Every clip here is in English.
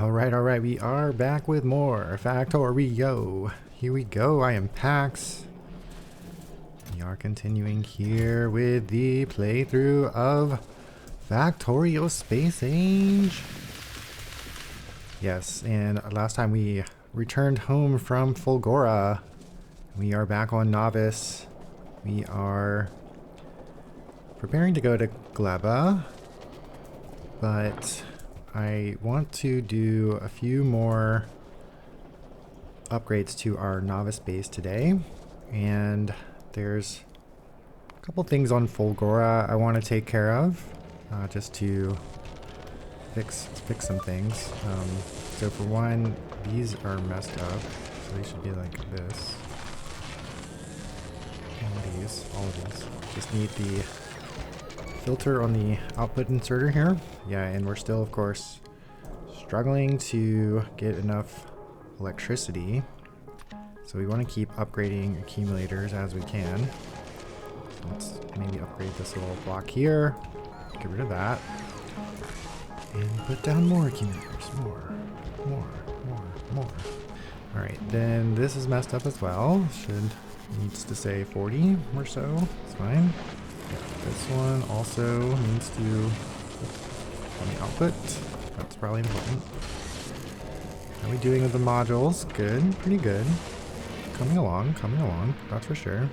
All right, we are back with more Factorio. Here we go, I am Pax. We are continuing here with the playthrough of Factorio Space Age. Yes, and last time we returned home from Fulgora. We are back on Nauvis. We are preparing to go to Gleba, but I want to do a few more upgrades to our Nauvis base today, and there's a couple things on Fulgora I want to take care of, just to fix some things. So for one, these are messed up, so they should be like this. And all of these. Just need the filter on the output inserter here. Yeah, and we're still, of course, struggling to get enough electricity. So we want to keep upgrading accumulators as we can. So let's maybe upgrade this little block here. Get rid of that. And put down more accumulators. More. Alright, then this is messed up as well. Needs to say 40 or so. It's fine. This one also needs to on the output. That's probably important. How are we doing with the modules? Good, pretty good. Coming along, that's for sure.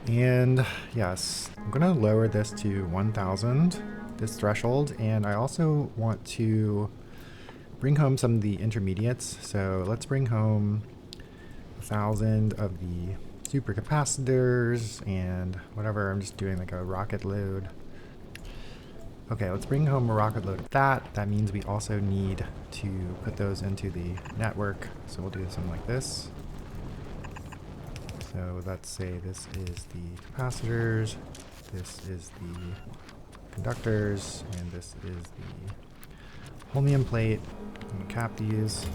And yes, I'm gonna lower this to 1000, this threshold, and I also want to bring home some of the intermediates. So let's bring home 1000 of the supercapacitors and whatever. I'm just doing like a rocket load. Okay, let's bring home a rocket load of that. That means we also need to put those into the network. So we'll do something like this. So let's say this is the capacitors, this is the conductors, and this is the holmium plate. I'm gonna cap these.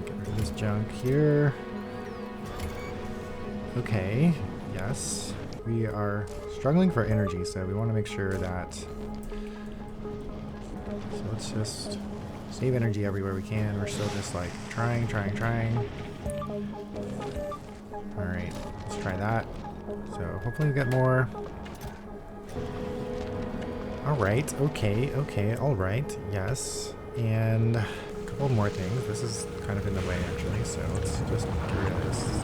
Get rid of this junk here. Okay, yes. We are struggling for energy, so we want to make sure that... So let's just save energy everywhere we can. We're still just like trying. Alright, let's try that. So hopefully we get more. Alright, okay, alright, yes. And a couple more things. This is kind of in the way actually, so let's just get rid of this.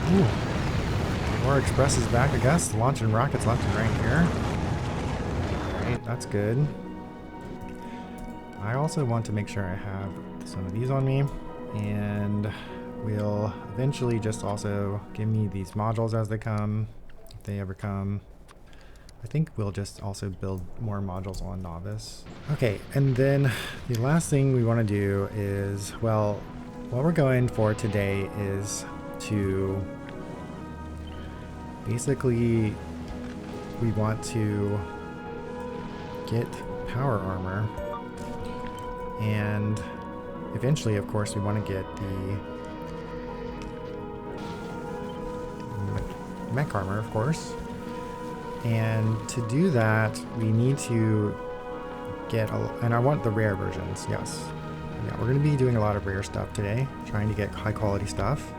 Ooh. More Express is back, I guess. Launching rockets left and right here. Alright, that's good. I also want to make sure I have some of these on me. And we'll eventually just also give me these modules as they come, if they ever come. I think we'll just also build more modules on Nauvis. Okay, and then the last thing we want to do is, well, what we're going for today is to basically, we want to get power armor, and eventually, of course, we want to get the mech armor, of course. And to do that, we need to get, and I want the rare versions, yes. Yeah, we're going to be doing a lot of rare stuff today, trying to get high quality stuff.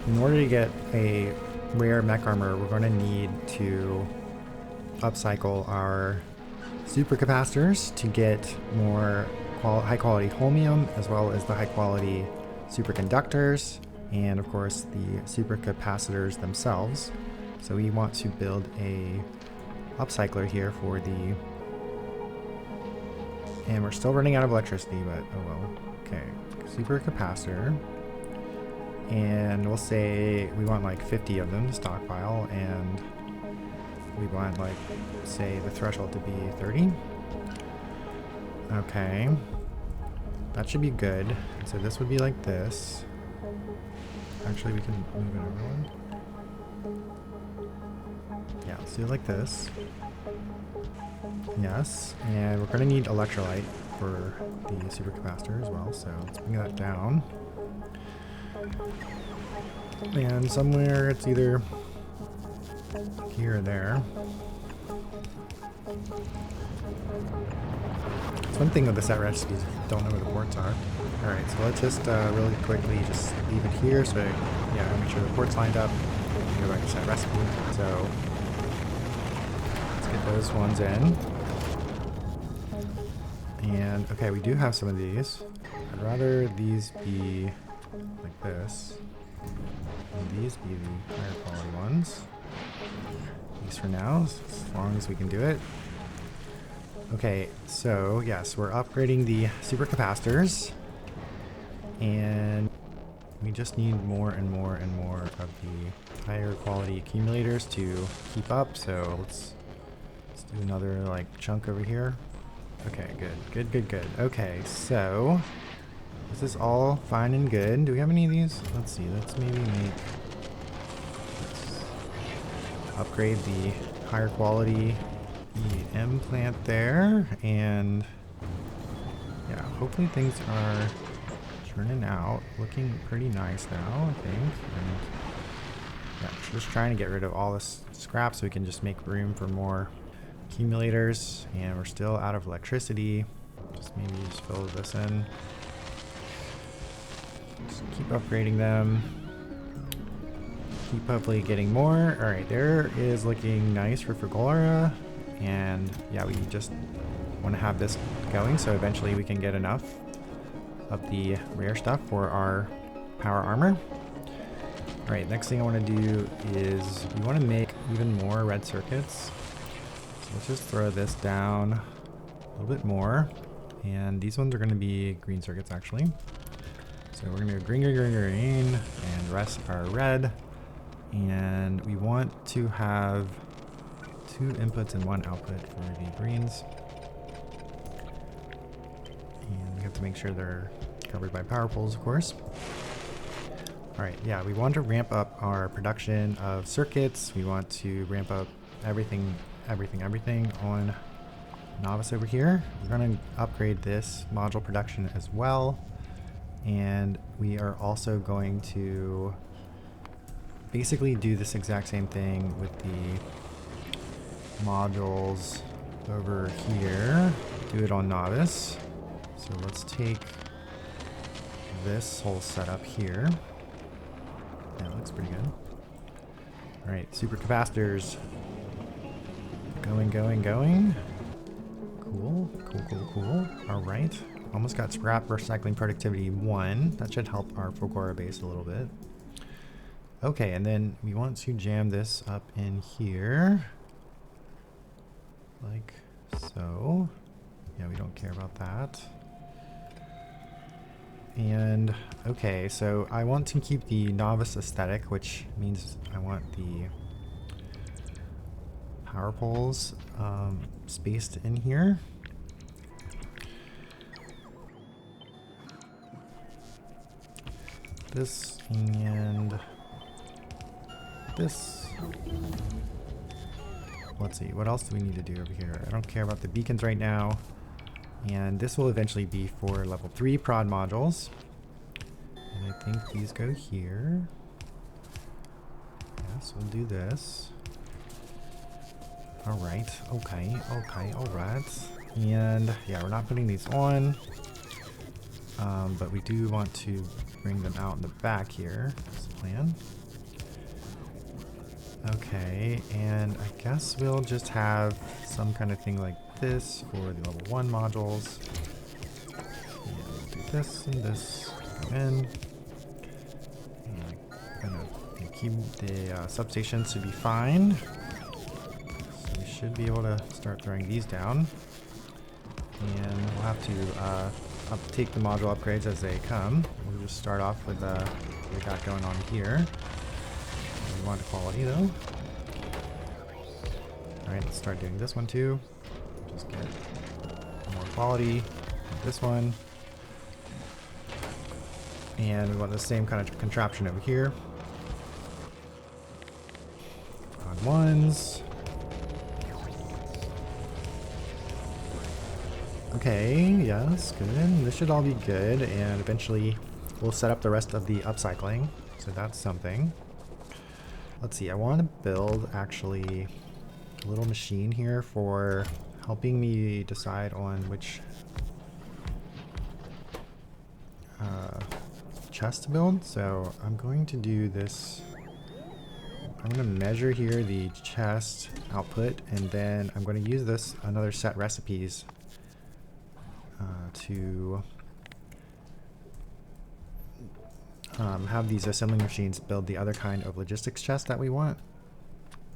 In order to get a rare mech armor, we're going to need to upcycle our supercapacitors to get more high quality holmium, as well as the high quality superconductors, and of course the supercapacitors themselves. So we want to build a upcycler here for the, and we're still running out of electricity, but oh well. Okay, supercapacitor. And we'll say we want like 50 of them to stockpile, and we want like, say, the threshold to be 30. Okay. That should be good. So this would be like this. Actually, we can move it over one. Yeah, let's do it like this. Yes, and we're going to need electrolyte for the supercapacitor as well, so let's bring that down. And somewhere it's either here or there. It's one thing with the set recipes, don't know where the ports are. Alright, so let's just really quickly just leave it here so yeah, make sure the port's lined up. Go back to set recipe. So let's get those ones in. And okay, we do have some of these. I'd rather these be like this. And these be the higher quality ones. At least for now, as long as we can do it. Okay, so yes, we're upgrading the supercapacitors. And we just need more and more and more of the higher quality accumulators to keep up. So let's do another like chunk over here. Okay, good. Okay, so this is all fine and good. Do we have any of these? Let's see. Let's upgrade the higher quality EM plant there, and yeah, hopefully things are turning out, looking pretty nice now, I think. And yeah, just trying to get rid of all this scrap so we can just make room for more accumulators. And we're still out of electricity. Just maybe just fill this in. Just keep upgrading them. Keep hopefully getting more. All right, there is looking nice for Fragora. And yeah, we just want to have this going so eventually we can get enough of the rare stuff for our power armor. All right, next thing I want to do is we want to make even more red circuits. So let's just throw this down a little bit more. And these ones are going to be green circuits actually. So we're going to go green, and the rest are red. And we want to have 2 inputs and 1 output for the greens. And we have to make sure they're covered by power poles, of course. Alright, yeah, we want to ramp up our production of circuits. We want to ramp up everything on Nauvis over here. We're going to upgrade this module production as well. And we are also going to basically do this exact same thing with the modules over here. Do it on Nauvis. So let's take this whole setup here. That looks pretty good. Alright, supercapacitors. Going. Cool. Alright. Almost got scrap recycling productivity 1. That should help our Fragora base a little bit. Okay, and then we want to jam this up in here. Like so. Yeah, we don't care about that. And okay, so I want to keep the Nauvis aesthetic, which means I want the power poles spaced in here. This and this. Let's see, what else do we need to do over here? I don't care about the beacons right now. And this will eventually be for level 3 prod modules. And I think these go here. Yes, we'll do this. Alright, okay, alright. And yeah, we're not putting these on. But we do want to bring them out in the back here. That's the plan. Okay, and I guess we'll just have some kind of thing like this for the level 1 modules. And we'll do this and this. Go in. And I'm gonna keep the substations to be fine. So we should be able to start throwing these down. And we'll have to take the module upgrades as they come. We'll just start off with what we got going on here. We want quality though. Alright, let's start doing this one too. Just get more quality. This one. And we want the same kind of contraption over here. On ones. Okay, yes, good. This should all be good, and eventually we'll set up the rest of the upcycling. So that's something. let's see, I want to build actually a little machine here for helping me decide on which chest to build. So I'm going to do this. I'm going to measure here the chest output, and then I'm going to use this another set recipes to have these assembly machines build the other kind of logistics chest that we want.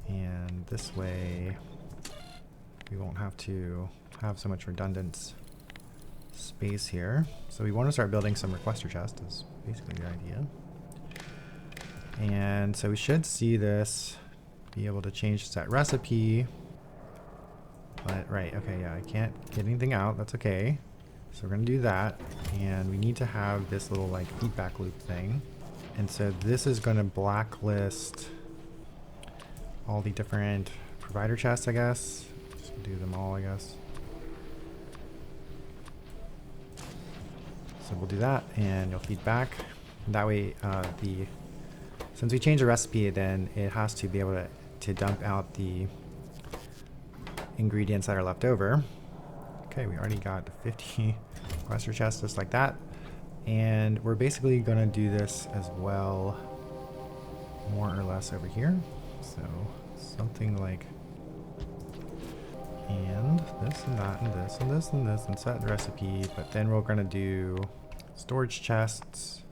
And this way we won't have to have so much redundant space here. So we want to start building some requester chests is basically the idea. And so we should see this be able to change set recipe. But right, okay, yeah, I can't get anything out. That's okay. So we're gonna do that, and we need to have this little like feedback loop thing. And so this is gonna blacklist all the different provider chests, I guess. Just do them all, I guess. So we'll do that, and you'll feed back. That way, since we change the recipe, then it has to be able to dump out the ingredients that are left over. Okay, we already got 50 requester chests just like that. And we're basically going to do this as well, more or less over here. So something like, and this and that and this and this and this and set the recipe. But then we're going to do storage chests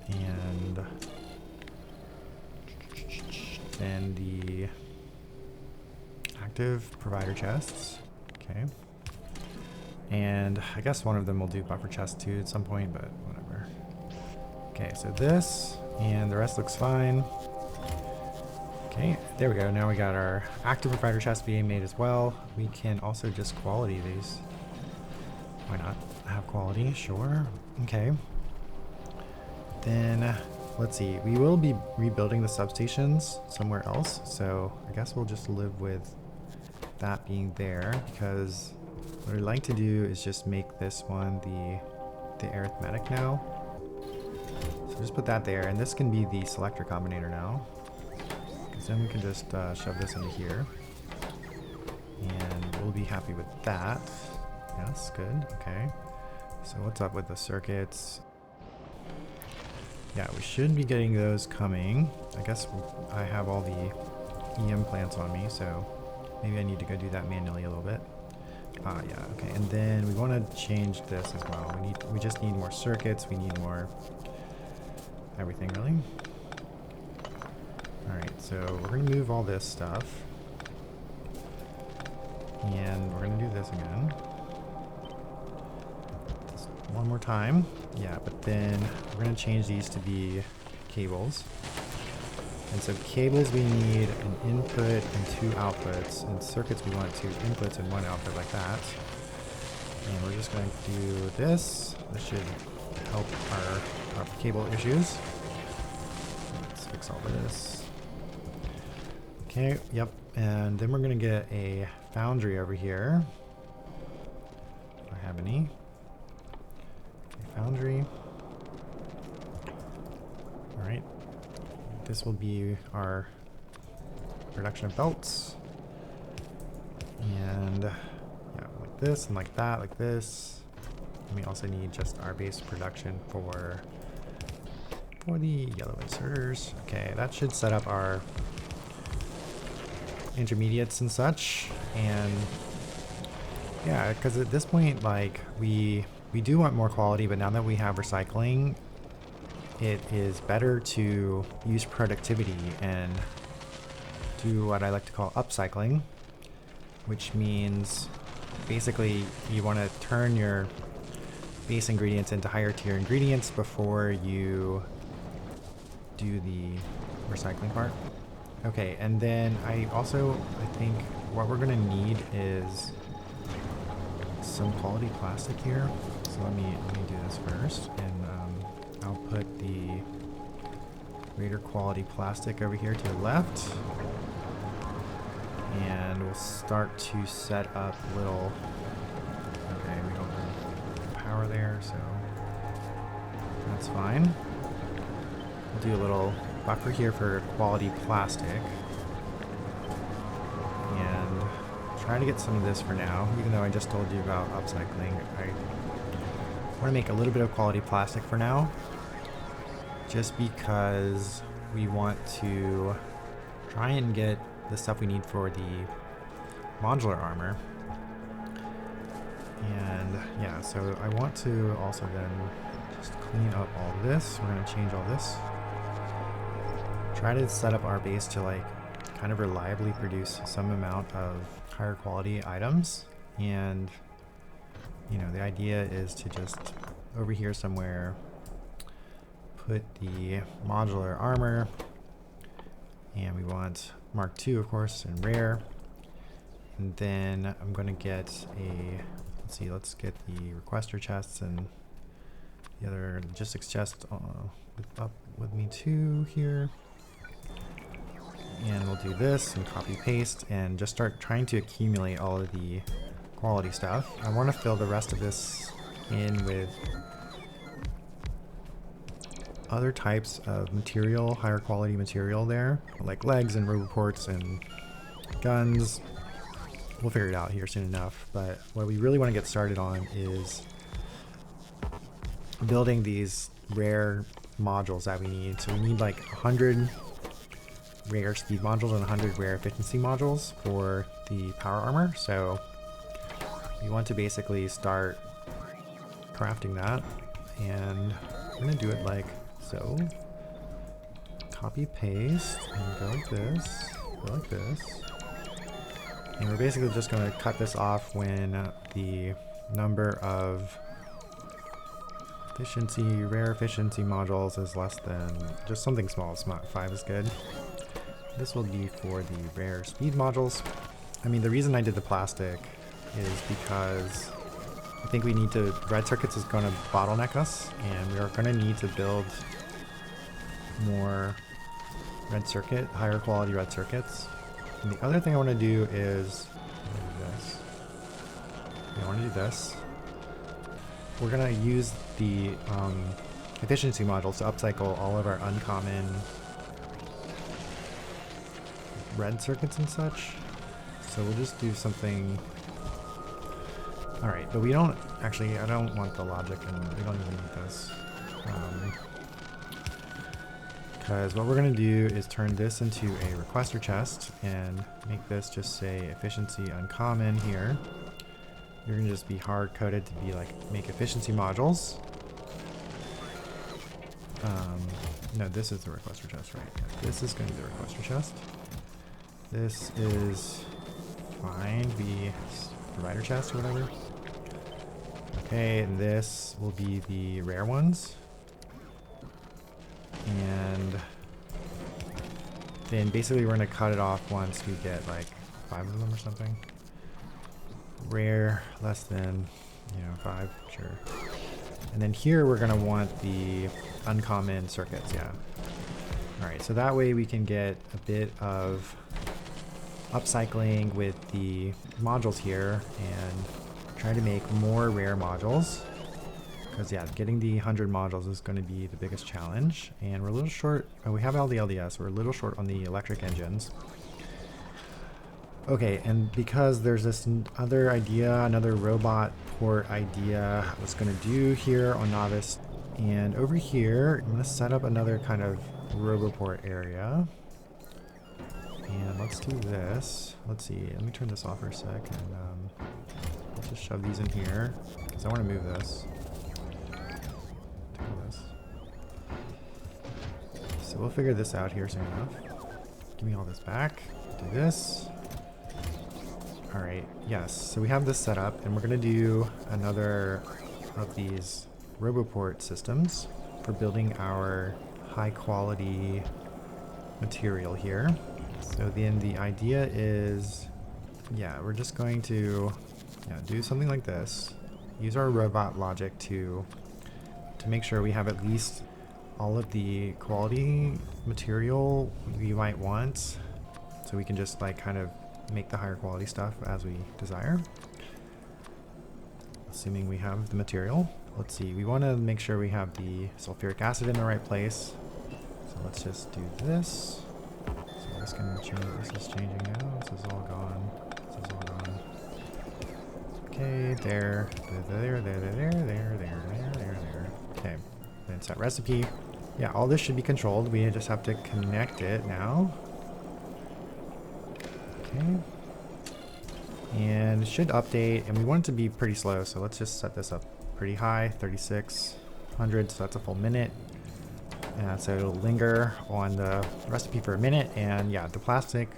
and then the active provider chests. Okay. And I guess one of them will do buffer chest too at some point, but whatever. Okay, so this, and the rest looks fine. Okay, there we go. Now we got our active provider chest being made as well. We can also just quality these. Why not have quality? Sure. Okay. Then, let's see. We will be rebuilding the substations somewhere else, so I guess we'll just live with that being there, because what I'd like to do is just make this one the arithmetic now. So just put that there, and this can be the selector combinator now. Because then we can just shove this into here. And we'll be happy with that. Yes, good, okay. So what's up with the circuits? Yeah, we should be getting those coming. I guess I have all the EM plants on me, so maybe I need to go do that manually a little bit. Yeah, okay, and then we want to change this as well. We just need more circuits, we need more everything, really. Alright, so we're going to move all this stuff. And we're going to do this again. Just one more time. Yeah, but then we're going to change these to be cables. And so cables, we need an input and 2 outputs, and circuits we want 2 inputs and 1 output like that. And we're just going to do this. This should help our cable issues. Let's fix all of this. Okay, yep. And then we're going to get a foundry over here. If I have any. Okay, foundry. All right. This will be our production of belts. And yeah, like this and like that, like this. And we also need just our base production for the yellow inserters. Okay, that should set up our intermediates and such. And yeah, because at this point, like we do want more quality, but now that we have recycling, it is better to use productivity and do what I like to call upcycling, which means basically you want to turn your base ingredients into higher tier ingredients before you do the recycling part. Okay, and then I think what we're going to need is some quality plastic here. So let me do this first, and I'll put the greater quality plastic over here to the left, and we'll start to set up little. Okay, we don't have power there, so that's fine. We'll do a little buffer here for quality plastic. And trying to get some of this for now, even though I just told you about upcycling. I want to make a little bit of quality plastic for now, just because we want to try and get the stuff we need for the modular armor. And yeah, so I want to also then just clean up all this. We're going to change all this. Try to set up our base to like kind of reliably produce some amount of higher quality items. And you know, the idea is to just over here somewhere put the modular armor, and we want Mark II, of course, and rare. And then I'm going to get a, let's get the requester chests and the other logistics chest up with me too here. And we'll do this and copy paste and just start trying to accumulate all of the quality stuff. I want to fill the rest of this in with other types of material, higher quality material there, like legs and roboports and guns. We'll figure it out here soon enough, but what we really want to get started on is building these rare modules that we need. So we need like 100 rare speed modules and 100 rare efficiency modules for the power armor. So we want to basically start crafting that, and I'm going to do it like so. Copy paste and go like this, go like this. And we're basically just going to cut this off when the number of rare efficiency modules is less than just something small. 5 is good. This will be for the rare speed modules. I mean, the reason I did the plastic is because I think we need to, red circuits is going to bottleneck us, and we are going to need to build more higher quality red circuits. And the other thing I want to do is this. I want to do this. We're going to use the efficiency modules to upcycle all of our uncommon red circuits and such. So we'll just do something. Alright, but we don't actually, I don't want the logic, and we don't even need this. Because what we're going to do is turn this into a requester chest and make this just say efficiency uncommon here. You're going to just be hard coded to be like make efficiency modules. No, this is the requester chest, right? Yeah, this is going to be the requester chest. This is fine, be provider chest or whatever. Okay, and this will be the rare ones. And then basically we're going to cut it off once we get like 5 of them or something. Rare, less than, 5, sure. And then here we're going to want the uncommon circuits, yeah. Alright, so that way we can get a bit of upcycling with the modules here and try to make more rare modules. Because yeah, getting the 100 modules is going to be the biggest challenge, and we're a little short. Oh, we have all the LDS, we're a little short on the electric engines. Okay, and because there's this other idea, another robot port idea I was going to do here on Nauvis, and over here I'm going to set up another kind of roboport area. And let's do this. Let's see, let me turn this off for a sec, and let's just shove these in here because I want to move this. So we'll figure this out here soon enough. Give me all this back. Do this. Alright, yes. So we have this set up, and we're going to do another of these roboport systems for building our high quality material here. So then the idea is, yeah, we're just going to do something like this. Use our robot logic to make sure we have at least all of the quality material we might want, so we can just like kind of make the higher quality stuff as we desire, assuming we have the material. Let's see, we want to make sure we have the sulfuric acid in the right place, So let's just do this. So this can change. This is changing now. This is all gone. This is all gone. Okay, there. Okay, then set recipe. Yeah, all this should be controlled. We just have to connect it now. Okay. And it should update, and we want it to be pretty slow, so let's just set this up pretty high, 3600, so that's a full minute. So it'll linger on the recipe for a minute, and yeah, the plastic,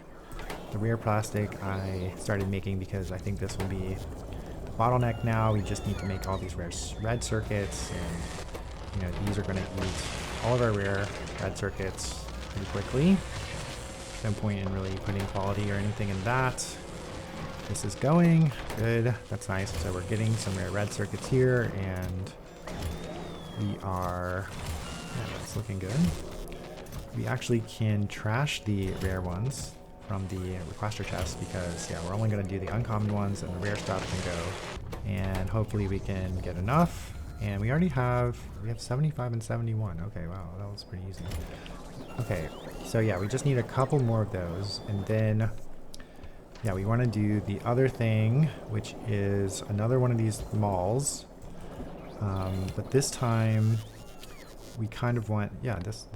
the rear plastic I started making because I think this will be the bottleneck now. We just need to make all these red circuits, and you know, these are going to eat all of our rare red circuits pretty quickly. No point in really putting quality or anything in that. This is going good. That's nice. So we're getting some rare red circuits here, and we are, yeah, that's looking good. We actually can trash the rare ones from the requester chest because, yeah, we're only going to do the uncommon ones, and the rare stuff can go. And hopefully we can get enough. And we already have, we have 75 and 71. Okay, wow, that was pretty easy. Okay, so yeah, we just need a couple more of those, and then yeah, we want to do the other thing, which is another one of these malls. But this time we kind of want, yeah, this.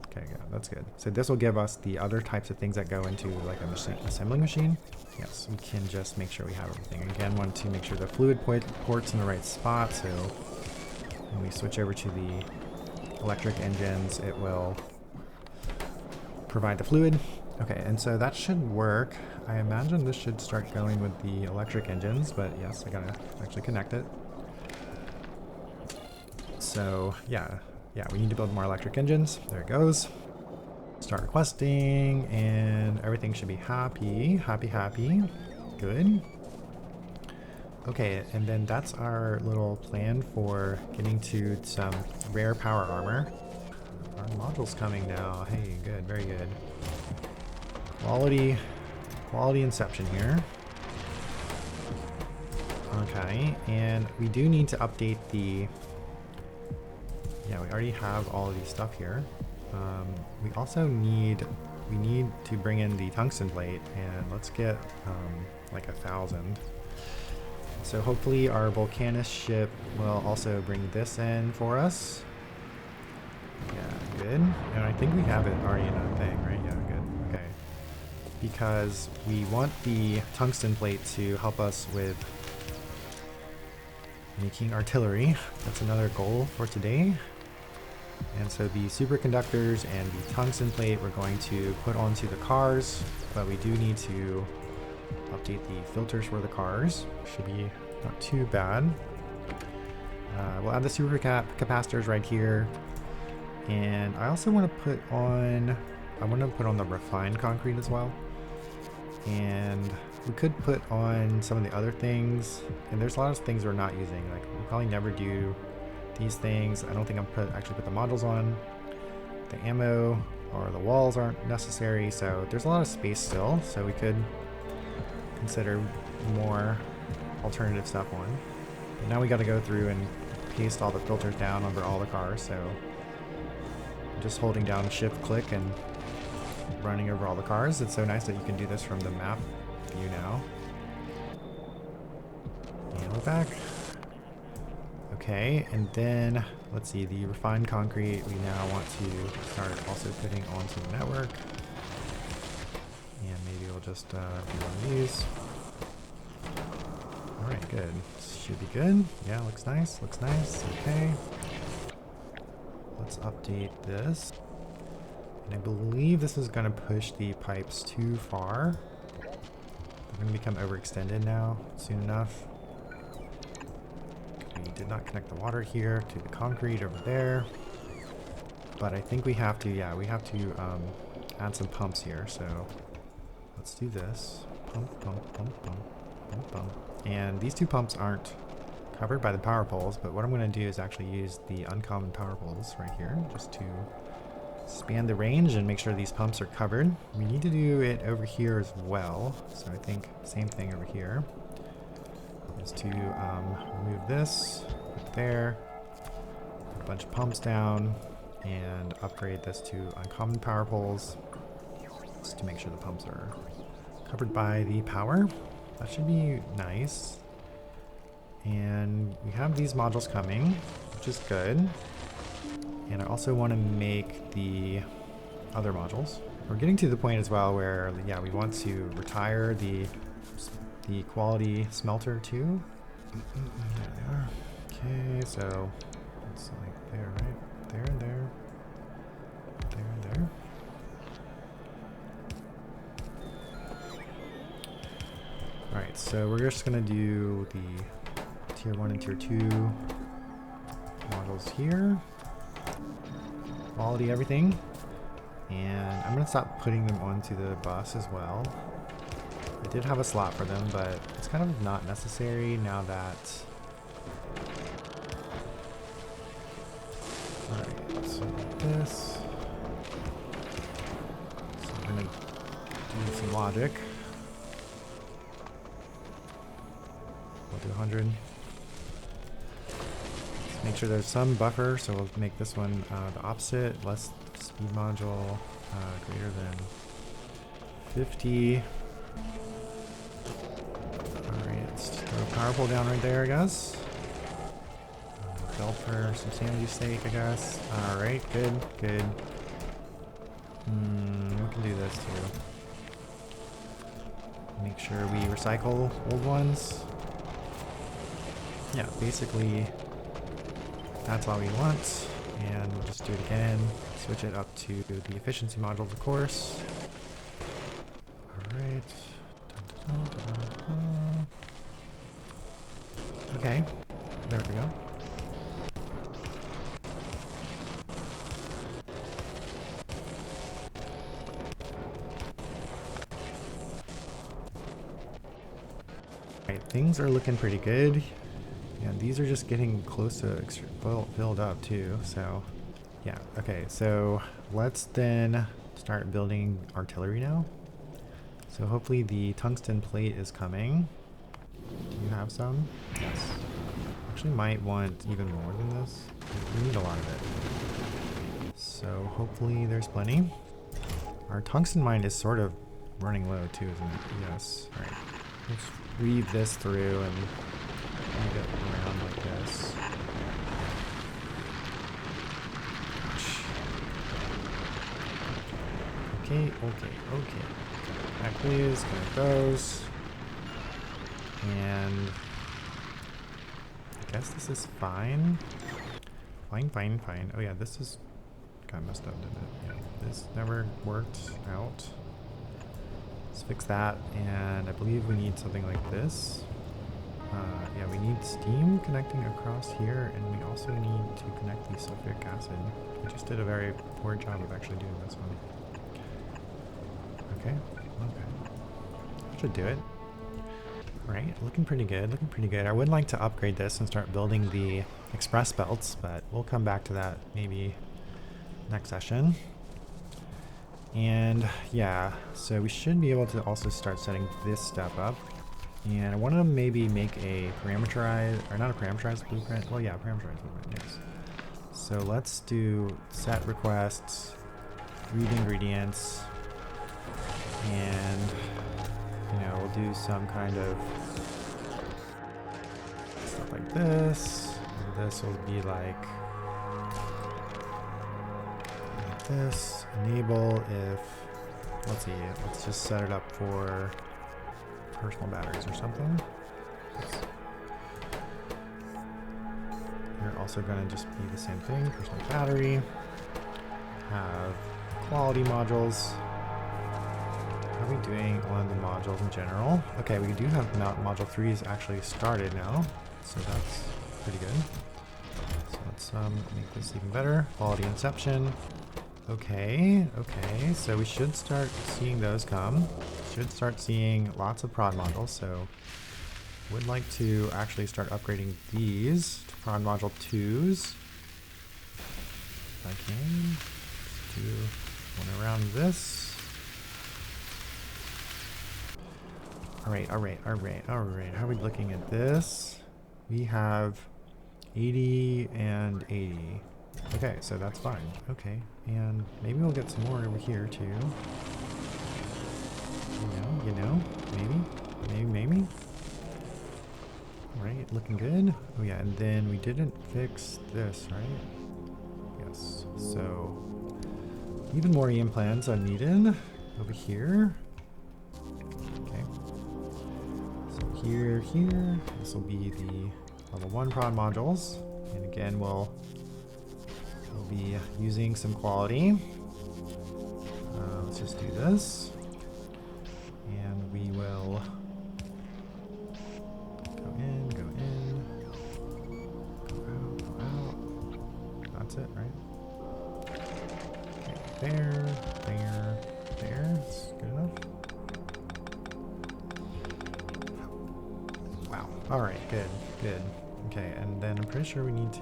Okay, yeah, that's good. So this will give us the other types of things that go into like a assembling machine. Yes, we can just make sure we have everything. Again, want to make sure the fluid port's in the right spot. So when we switch over to the electric engines, it will provide the fluid. Okay, and so that should work. I imagine this should start going with the electric engines, but yes, I gotta actually connect it. So yeah, we need to build more electric engines. There it goes. Start requesting, and everything should be happy. Good. Okay, and then that's our little plan for getting to some rare power armor. Our module's coming now. Hey, good, very good. Quality inception here. Okay, and we do need to update the, yeah, we already have all of these stuff here. We also need to bring in the tungsten plate, and let's get like 1,000. So hopefully our Volcanus ship will also bring this in for us. Yeah, good. And I think we have it already in a thing, right? Yeah, good. Okay. Because we want the tungsten plate to help us with making artillery. That's another goal for today. And so the superconductors and the tungsten plate we're going to put onto the cars, but we do need to update the filters for the cars. Should be not too bad. We'll add the super capacitors right here. And I also want to put on, the refined concrete as well. And we could put on some of the other things. And there's a lot of things we're not using. Like, we'll probably never do these things. I don't think I'm actually put the models on. The ammo or the walls aren't necessary. So there's a lot of space still. So we could consider more alternative stuff on. But now we got to go through and paste all the filters down over all the cars. So just holding down shift click and running over all the cars. It's so nice that you can do this from the map view now. And we're back. Okay, and then let's see, the refined concrete we now want to start also putting onto the network. And maybe we'll just do one of these. Alright, good. Should be good. Yeah, looks nice. Okay. Let's update this. And I believe this is going to push the pipes too far. They're going to become overextended now soon enough. We did not connect the water here to the concrete over there. But I think we have to, yeah, we have to add some pumps here. So let's do this. Pump. And these two pumps aren't covered by the power poles, but what I'm going to do is actually use the uncommon power poles right here just to span the range and make sure these pumps are covered. We need to do it over here as well, so I think same thing over here is to remove this right there, put a bunch of pumps down, and upgrade this to uncommon power poles just to make sure the pumps are covered by the power. That should be nice. And we have these modules coming, which is good. And I also want to make the other modules. We're getting to the point as well where, yeah, we want to retire the quality smelter too. There they are. Okay, so it's like there, right? There and there. There and there. Alright, so we're just gonna do the tier 1 and tier 2 models here. Quality everything. And I'm gonna stop putting them onto the bus as well. I did have a slot for them, but it's kind of not necessary now that... Alright, so like this. So I'm gonna do some logic. We'll do 100. Let's make sure there's some buffer, so we'll make this one the opposite. Less speed module, greater than 50. Alright, let's just throw a power pole down right there, I guess. Build for some sanity's sake, I guess. Alright, good, good. We can do this too. Make sure we recycle old ones. Yeah, basically that's all we want. And we'll just do it again. Switch it up to the efficiency modules, of course. Alright. Okay, there we go. Alright, things are looking pretty good. And these are just getting close to filled up too, so yeah. Okay, so let's then start building artillery now. So hopefully the tungsten plate is coming. Do you have some? Yes. Actually might want even more than this. We need a lot of it. So hopefully there's plenty. Our tungsten mine is sort of running low too, isn't it? Yes. Alright. Let's weave this through and move it around like this. Okay. Back please, there it goes. And I guess this is fine. Fine. Oh yeah, this is kind of messed up, didn't it? Yeah, this never worked out. Let's fix that, and I believe we need something like this. Yeah, we need steam connecting across here, and we also need to connect the sulfuric acid. We just did a very poor job of actually doing this one. Okay. Should do it. Alright, looking pretty good, I would like to upgrade this and start building the express belts, but we'll come back to that maybe next session. And yeah, so we should be able to also start setting this stuff up. And I want to maybe make a parameterized, or not a parameterized blueprint. Well, yeah, parameterized blueprint, yes. So let's do set requests, read ingredients, and you know, we'll do some kind of stuff like this. And this will be like this. Enable if, let's see, let's just set it up for personal batteries or something. You're also going to just be the same thing, personal battery. Have quality modules. How are we doing on the modules in general? Okay, we do have module 3 is actually started now, so that's pretty good. So let's make this even better. Quality inception. Okay, so we should start seeing those come. Should start seeing lots of prod modules, so would like to actually start upgrading these to prod module 2s. If I can. Let's do one around this. Alright. How are we looking at this? We have 80 and 80. Okay, so that's fine. Okay, and maybe we'll get some more over here too. Maybe. Alright, looking good. Oh yeah, and then we didn't fix this, right? Yes, so even more EM plans are needed over here. Okay. So here, this will be the level 1 prod modules. And again, we'll be using some quality. Let's just do this. And we will go in, go out, go out. That's it, right? Okay, there. That's good enough. Wow. Alright, good. Okay, and then I'm pretty sure we need to...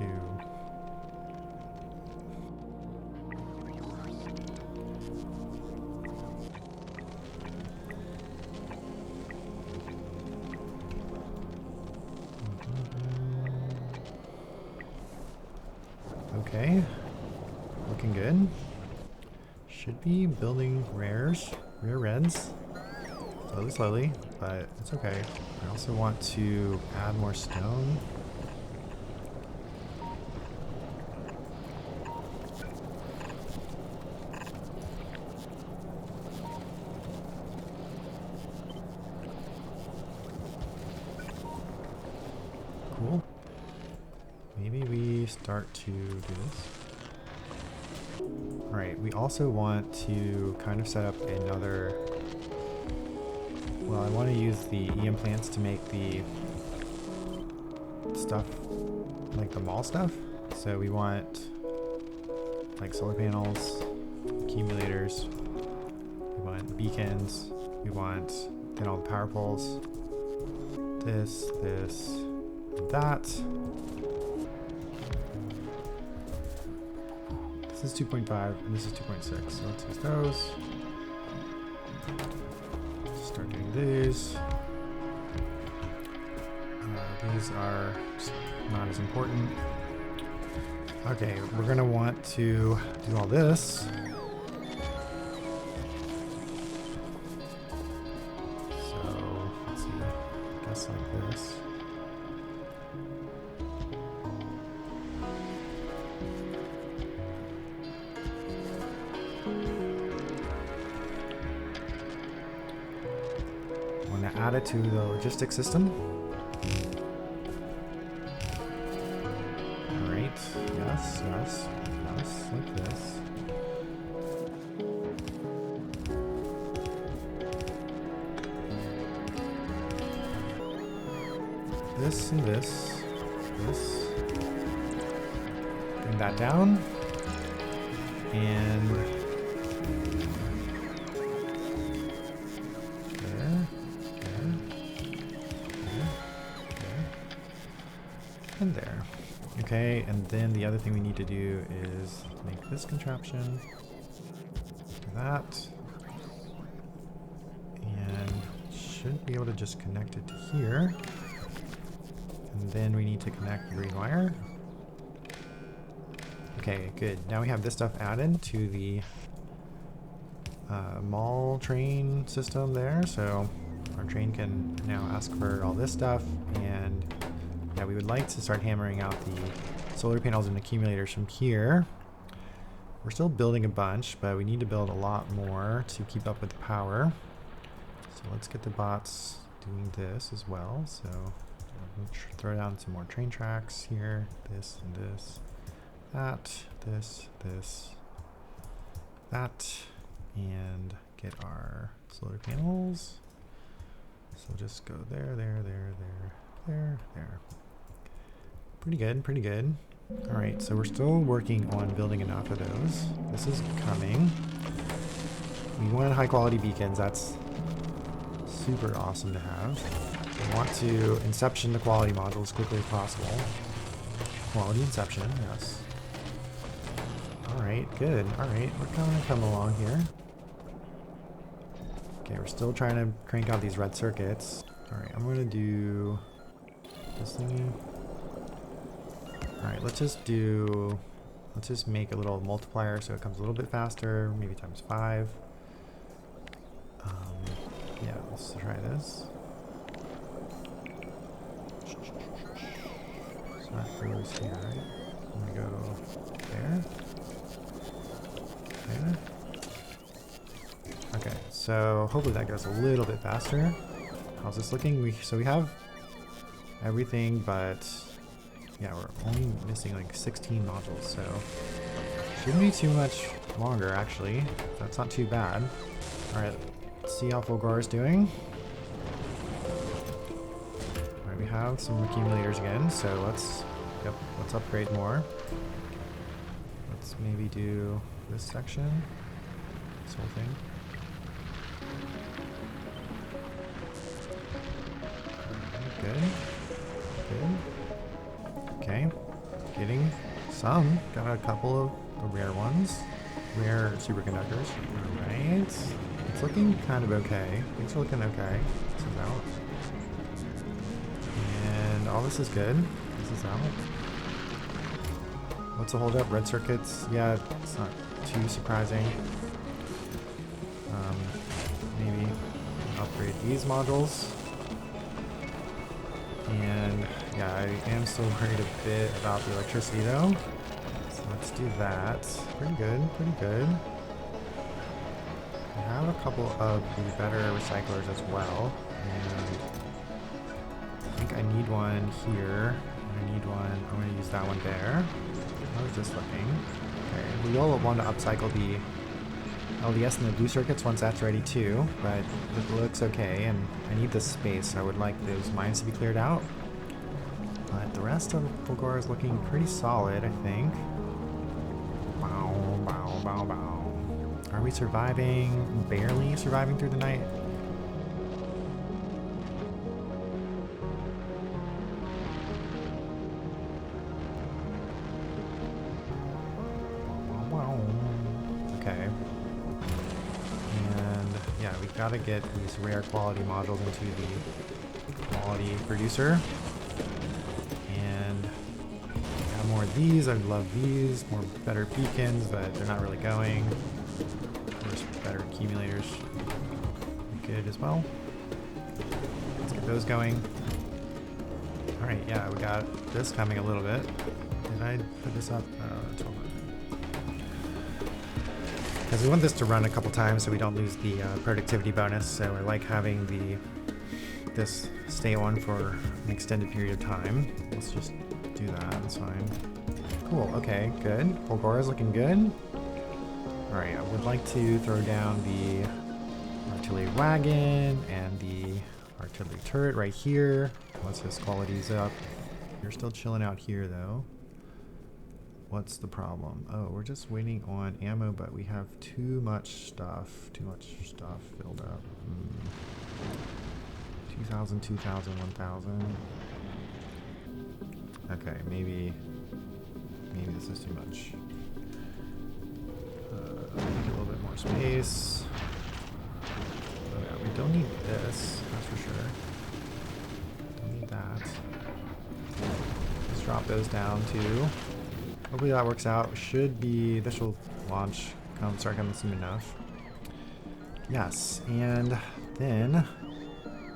Okay, looking good. Should be building rare reds. Slowly, but it's okay. I also want to add more stone. Cool. Maybe we start to do this. Alright, we also want to kind of set up another... Well, I want to use the EM plants to make the stuff, like the mall stuff. So we want like solar panels, accumulators, we want beacons, we want then all the power poles, this, that. This is 2.5 and this is 2.6, so let's use those. Start doing these. These are not as important. Okay, we're gonna want to do all this. So let's see, I guess like this. I'm gonna add it to the logistics system. Yes, like this. This and this. Bring that down. And there. And there. Okay, and then the other thing we need to do is make this contraption. Do that. And should be able to just connect it to here. And then we need to connect the green wire. Okay, good. Now we have this stuff added to the mall train system there. So our train can now ask for all this stuff, and yeah, we would like to start hammering out the solar panels and accumulators from here. We're still building a bunch, but we need to build a lot more to keep up with the power. So let's get the bots doing this as well. So we'll throw down some more train tracks here. This and this. That. This. That. And get our solar panels. So just go there. Pretty good. Alright, so we're still working on building enough of those. This is coming. We want high quality beacons. That's super awesome to have. We want to inception the quality module as quickly as possible. Quality inception, yes. Alright, good. Alright, we're kind of coming along here. Okay, we're still trying to crank out these red circuits. Alright, I'm going to do this thingy. Alright, let's Let's just make a little multiplier so it comes a little bit faster, maybe times 5. Yeah, let's try this. So that goes here, right? I'm gonna go there. There. Okay, so hopefully that goes a little bit faster. How's this looking? So we have everything, but yeah, we're only missing like 16 modules, so shouldn't be too much longer actually. That's not too bad. Alright, let's see how Fulgor is doing. Alright, we have some accumulators again, so let's upgrade more. Let's maybe do this section, this whole thing. Good. Good. Okay. Getting some. Got a couple of the rare ones. Rare superconductors. Alright. It's looking kind of okay. Things are looking okay. This is out. And all this is good. This is out. What's the holdup? Red circuits? Yeah, it's not too surprising. Maybe upgrade these modules. And yeah, I am still worried a bit about the electricity though. So let's do that. Pretty good, pretty good. We have a couple of the better recyclers as well. And I think I need one here. And I need one, I'm going to use that one there. How is this looking? Okay, we will want to upcycle the LDS and the blue circuits once that's ready too, but it looks okay, and I need this space. I would like those mines to be cleared out. But the rest of Fulgor is looking pretty solid, I think. Bow, bow, bow, bow. Are we surviving? Barely surviving through the night? Okay. Yeah, we gotta get these rare quality modules into the quality producer. And have more of these. I love these. More better beacons, but they're not really going. Of course, better accumulators. Good as well. Let's get those going. Alright, yeah, we got this coming a little bit. Did I put this up? 12. Because we want this to run a couple times so we don't lose the productivity bonus, so I like having this stay on for an extended period of time. Let's just do that, that's fine. Cool, okay, good. Fulgor is looking good. Alright, I would like to throw down the artillery wagon and the artillery turret right here. Let's just qualities up. You're still chilling out here though. What's the problem? Oh, we're just waiting on ammo, but we have too much stuff. Too much stuff filled up. 2,000, 2,000, 1,000. Okay, maybe this is too much. Make a little bit more space. Oh yeah, we don't need this, that's for sure. Don't need that. Let's drop those down too. Hopefully that works out. Should be, this will launch, start coming soon enough. Yes, and then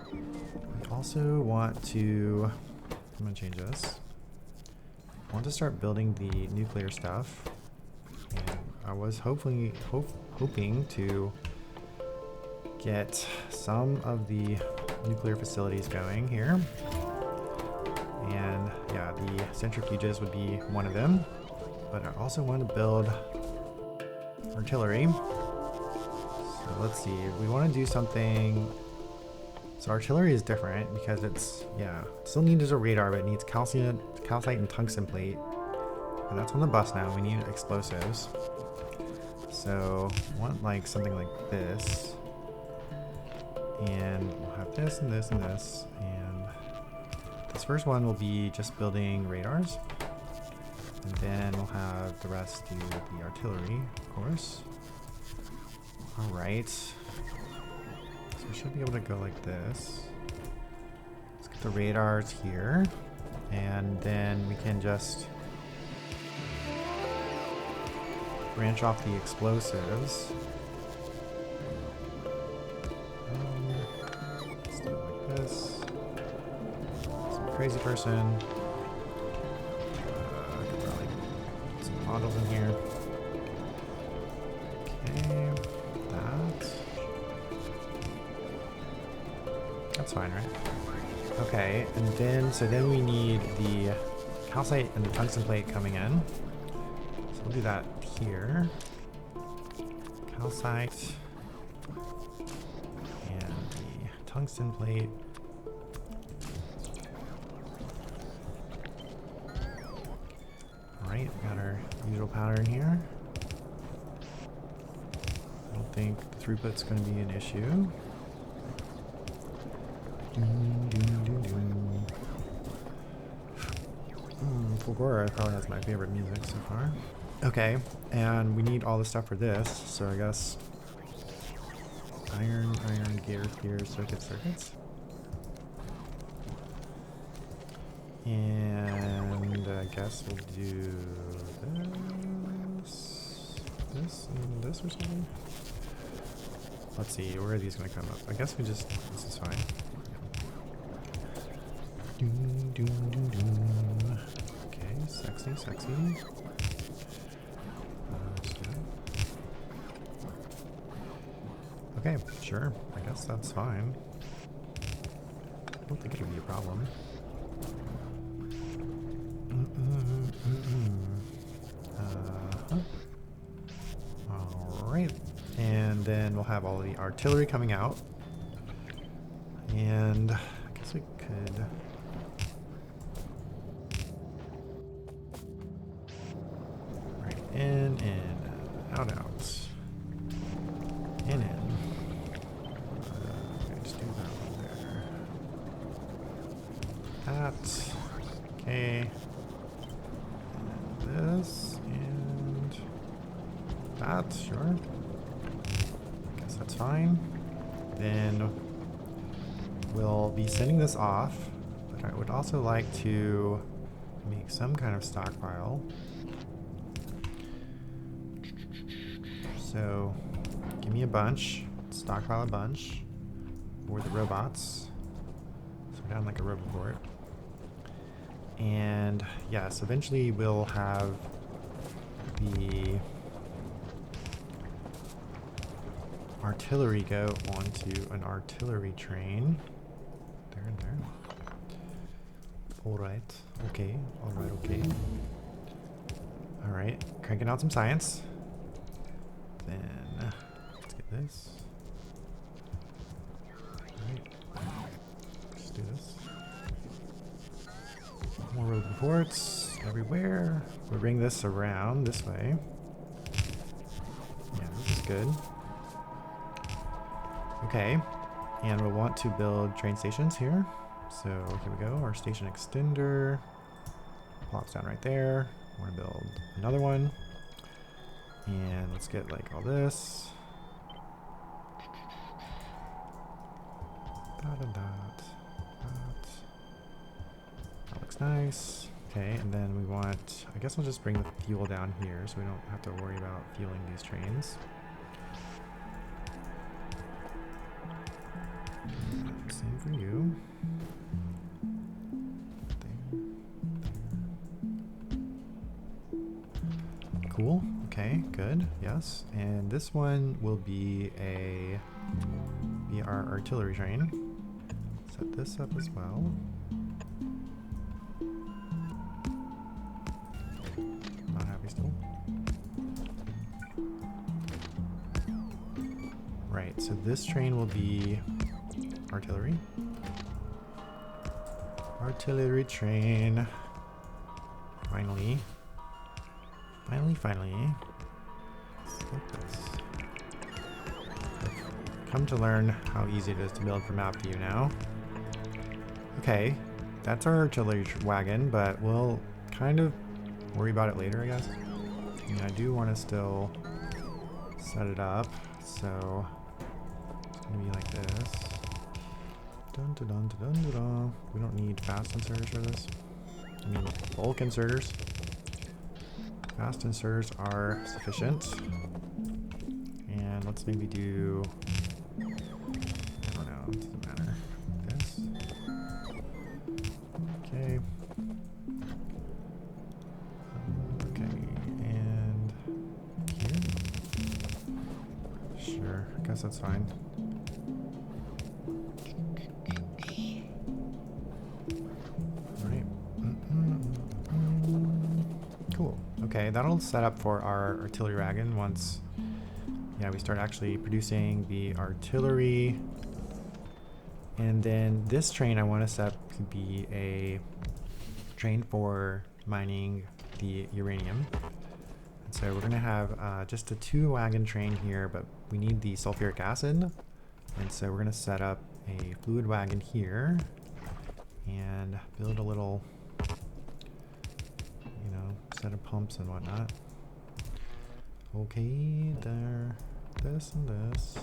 we also want to, I'm gonna change this. I want to start building the nuclear stuff. And I was hoping to get some of the nuclear facilities going here. And yeah, the centrifuges would be one of them. But I also want to build artillery. So let's see, we want to do something. So artillery is different because it's, yeah, it still needs a radar, but it needs calcite and tungsten plate. And that's on the bus now. We need explosives. So I want like something like this. And we'll have this and this and this. And this first one will be just building radars. And then we'll have the rest do the artillery, of course. Alright. So we should be able to go like this. Let's get the radars here. And then we can just branch off the explosives. Let's do it like this. Some crazy person. I could probably put some models in here. Okay, that. That's fine, right? Okay, and then, so then we need the calcite and the tungsten plate coming in. So we'll do that here. Calcite and the tungsten plate. Alright, got our usual powder in here. I don't think the throughput's going to be an issue. Fulgora probably has my favorite music so far. Okay, and we need all the stuff for this, so I guess iron, gear, circuits. And I guess we'll do this and this or something. Let's see, where are these gonna come up? I guess we just, this is fine. Okay, sexy. Okay, sure. I guess that's fine. I don't think it'll be a problem. Alright. And then we'll have all the artillery coming out. And I guess we could... Right, in, out. In. Just do that one there. That. Okay. And this and that, sure. Guess that's fine. Then we'll be sending this off, but I would also like to make some kind of stockpile. So give me a bunch, stockpile a bunch for the robots. So we're down like a roboport. And yes, eventually we'll have the artillery go onto an artillery train. There and there. Alright, okay, Alright, cranking out some science. Then let's get this. Alright, let's do this. More road reports everywhere. We'll bring this around this way. Yeah, this is good. Okay, and we'll want to build train stations here. So here we go, our station extender plops down right there. I want to build another one. And let's get like all this. That looks nice. Okay, and then we want, I guess we'll just bring the fuel down here so we don't have to worry about fueling these trains. Same for you. There. Cool. Okay, good. Yes. And this one will be our artillery train. Set this up as well. Not happy still. Right, so this train will be artillery. Artillery train. Finally. Let's look at this. I've come to learn how easy it is to build for map view now. Okay, that's our artillery wagon, but we'll kind of worry about it later, I guess. I mean, I do want to still set it up, so it's gonna be like this. Dun dun dun dun dun dun. We don't need fast inserters for this. I mean, bulk inserters. fast inserters are sufficient. And let's maybe do, I don't know, it doesn't matter. This. Okay. Okay, and here. Sure, I guess that's fine. Alright. Cool. Okay, that'll set up for our artillery wagon once we start actually producing the artillery. And then this train I want to set up to be a train for mining the uranium. And so we're going to have just a 2-wagon train here, but we need the sulfuric acid. And so we're going to set up a fluid wagon here and build a little, set of pumps and whatnot. Okay, there. This and this.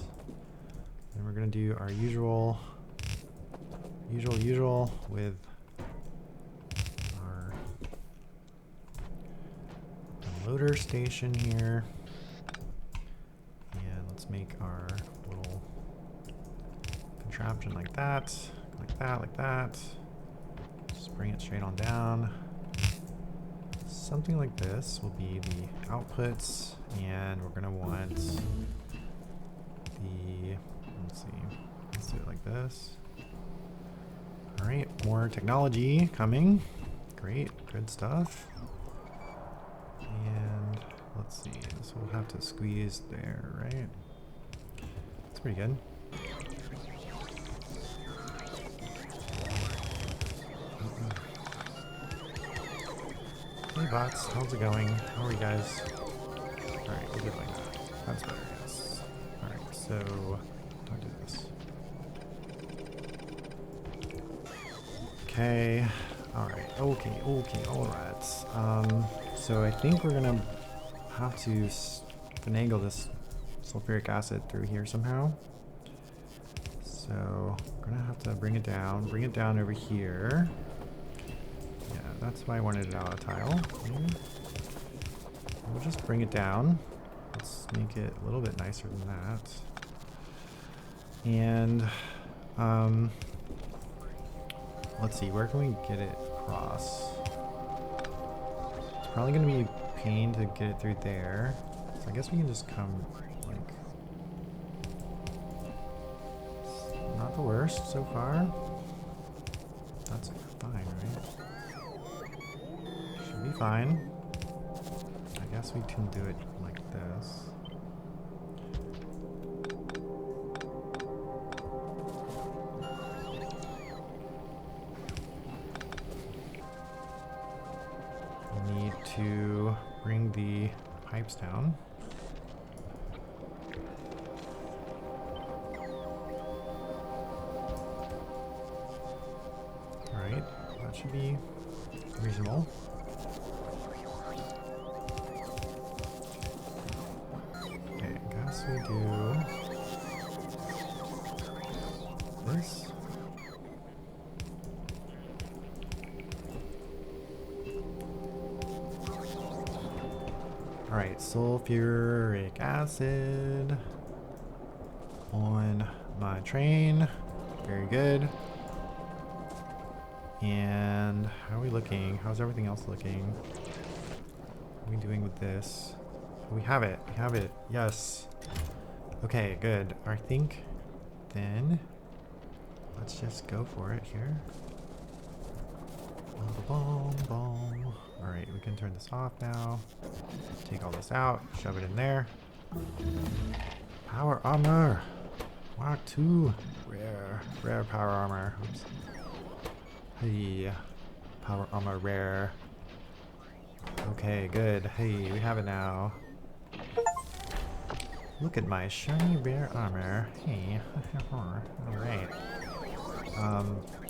And we're gonna do our usual with our loader station here. And let's make our little contraption like that, like that, like that. Just bring it straight on down. Something like this will be the outputs, and we're gonna want let's do it like this. All right, more technology coming. Great, good stuff. And let's see, this will have to squeeze there, right? That's pretty good. Hey bots, how's it going? How are you guys? Alright, we'll do it like that. That's better, yes. Alright, so don't do this. Okay. Alright, okay, alright. So I think we're gonna have to finagle this sulfuric acid through here somehow. So we're gonna have to bring it down over here. Yeah, that's why I wanted it out of tile. We'll just bring it down. Let's make it a little bit nicer than that. And let's see, where can we get it across? It's probably gonna be a pain to get it through there. So I guess we can just come like, not the worst so far. That's fine, right? Should be fine. I guess we can do it like this. We need to bring the pipes down. Alright, that should be reasonable. Okay, I guess we do this. Alright, sulfuric acid on my train. Very good. And how are we looking? How's everything else looking? What are we doing with this? Oh, we have it. We have it. Yes. Okay, good. I think then let's just go for it here. Boom, boom. Alright, we can turn this off now. Take all this out, shove it in there. Power armor! Mark 2. Rare power armor. Oops. Hey, power armor rare. Okay, good. Hey, we have it now. Look at my shiny rare armor. Hey, alright.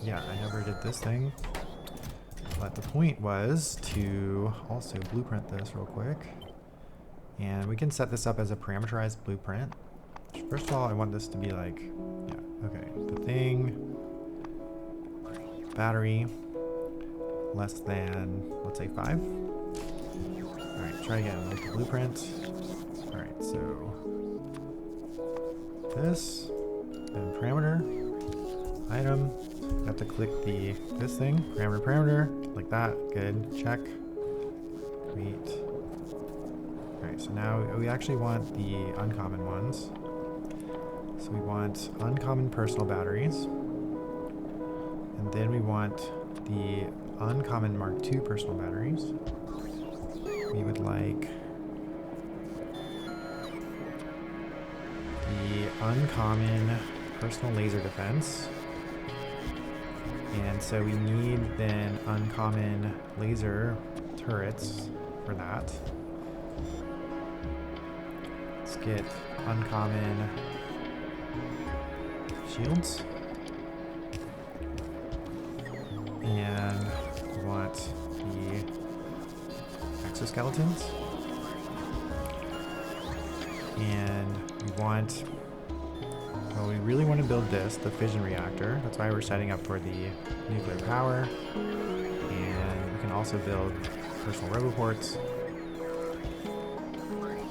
Yeah, I never did this thing. But the point was to also blueprint this real quick. And we can set this up as a parameterized blueprint. First of all, I want this to be like, yeah, okay, the thing, battery, less than, let's say 5. Alright, try again with the blueprint. Alright, so this, then parameter, item, you have to click this thing, parameter, like that, good, check, great. Alright, so now we actually want the uncommon ones. So we want uncommon personal batteries, and then we want the uncommon Mark II personal batteries. We would like the uncommon personal laser defense. And so we need then uncommon laser turrets for that. Let's get uncommon shields. And we want the exoskeletons. And we want, well, we really want to build this, the fission reactor. That's why we're setting up for the nuclear power. And we can also build personal roboports.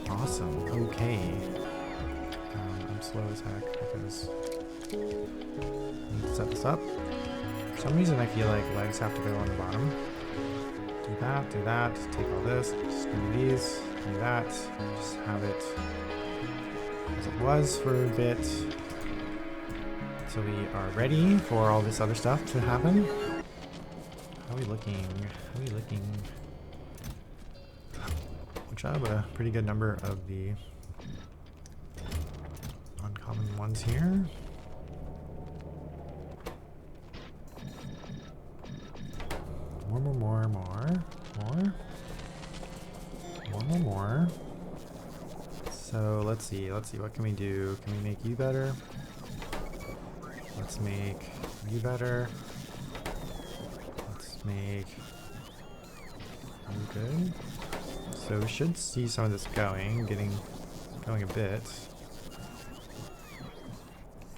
Awesome. Okay. I'm slow as heck because I need to set this up. For some reason I feel like legs have to go on the bottom. Do that, take all this, just do these, do that, just have it as it was for a bit. So we are ready for all this other stuff to happen. How are we looking? How are we looking? Which I have a pretty good number of the uncommon ones here. More. So let's see, what can we do? Can we make you better? Let's make you better. Let's make you good. So we should see some of this going a bit.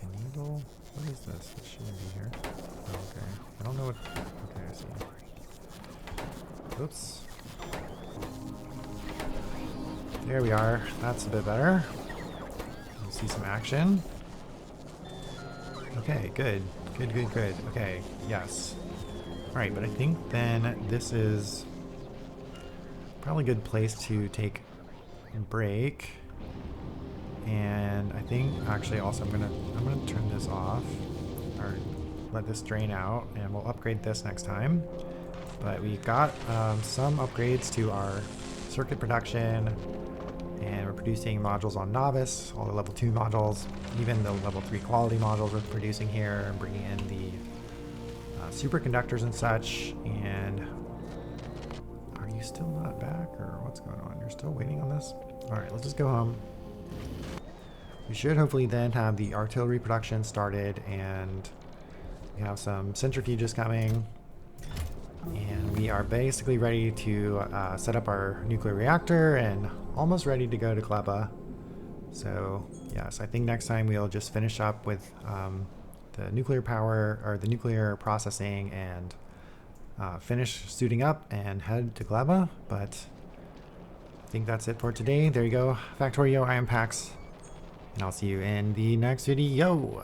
Enable? What is this? It shouldn't be here. Oh, okay. I don't know what, okay, I see. Oops. There we are. That's a bit better. You see some action. Okay, good. Good. Okay, yes. Alright, but I think then this is probably a good place to take a break. And I think actually also I'm gonna turn this off or let this drain out, and we'll upgrade this next time. But we got some upgrades to our circuit production, and we're producing modules on Nauvis, all the level 2 modules, even the level 3 quality modules we're producing here, and bringing in the superconductors and such. And are you still not back, or what's going on? You're still waiting on this? Alright, let's just go home. We should hopefully then have the artillery production started, and we have some centrifuges coming. And we are basically ready to set up our nuclear reactor and almost ready to go to Gleba. So yes, I think next time we'll just finish up with the nuclear power, or the nuclear processing, and finish suiting up and head to Gleba. But I think that's it for today. There you go, Factorio, I am Pax, and I'll see you in the next video.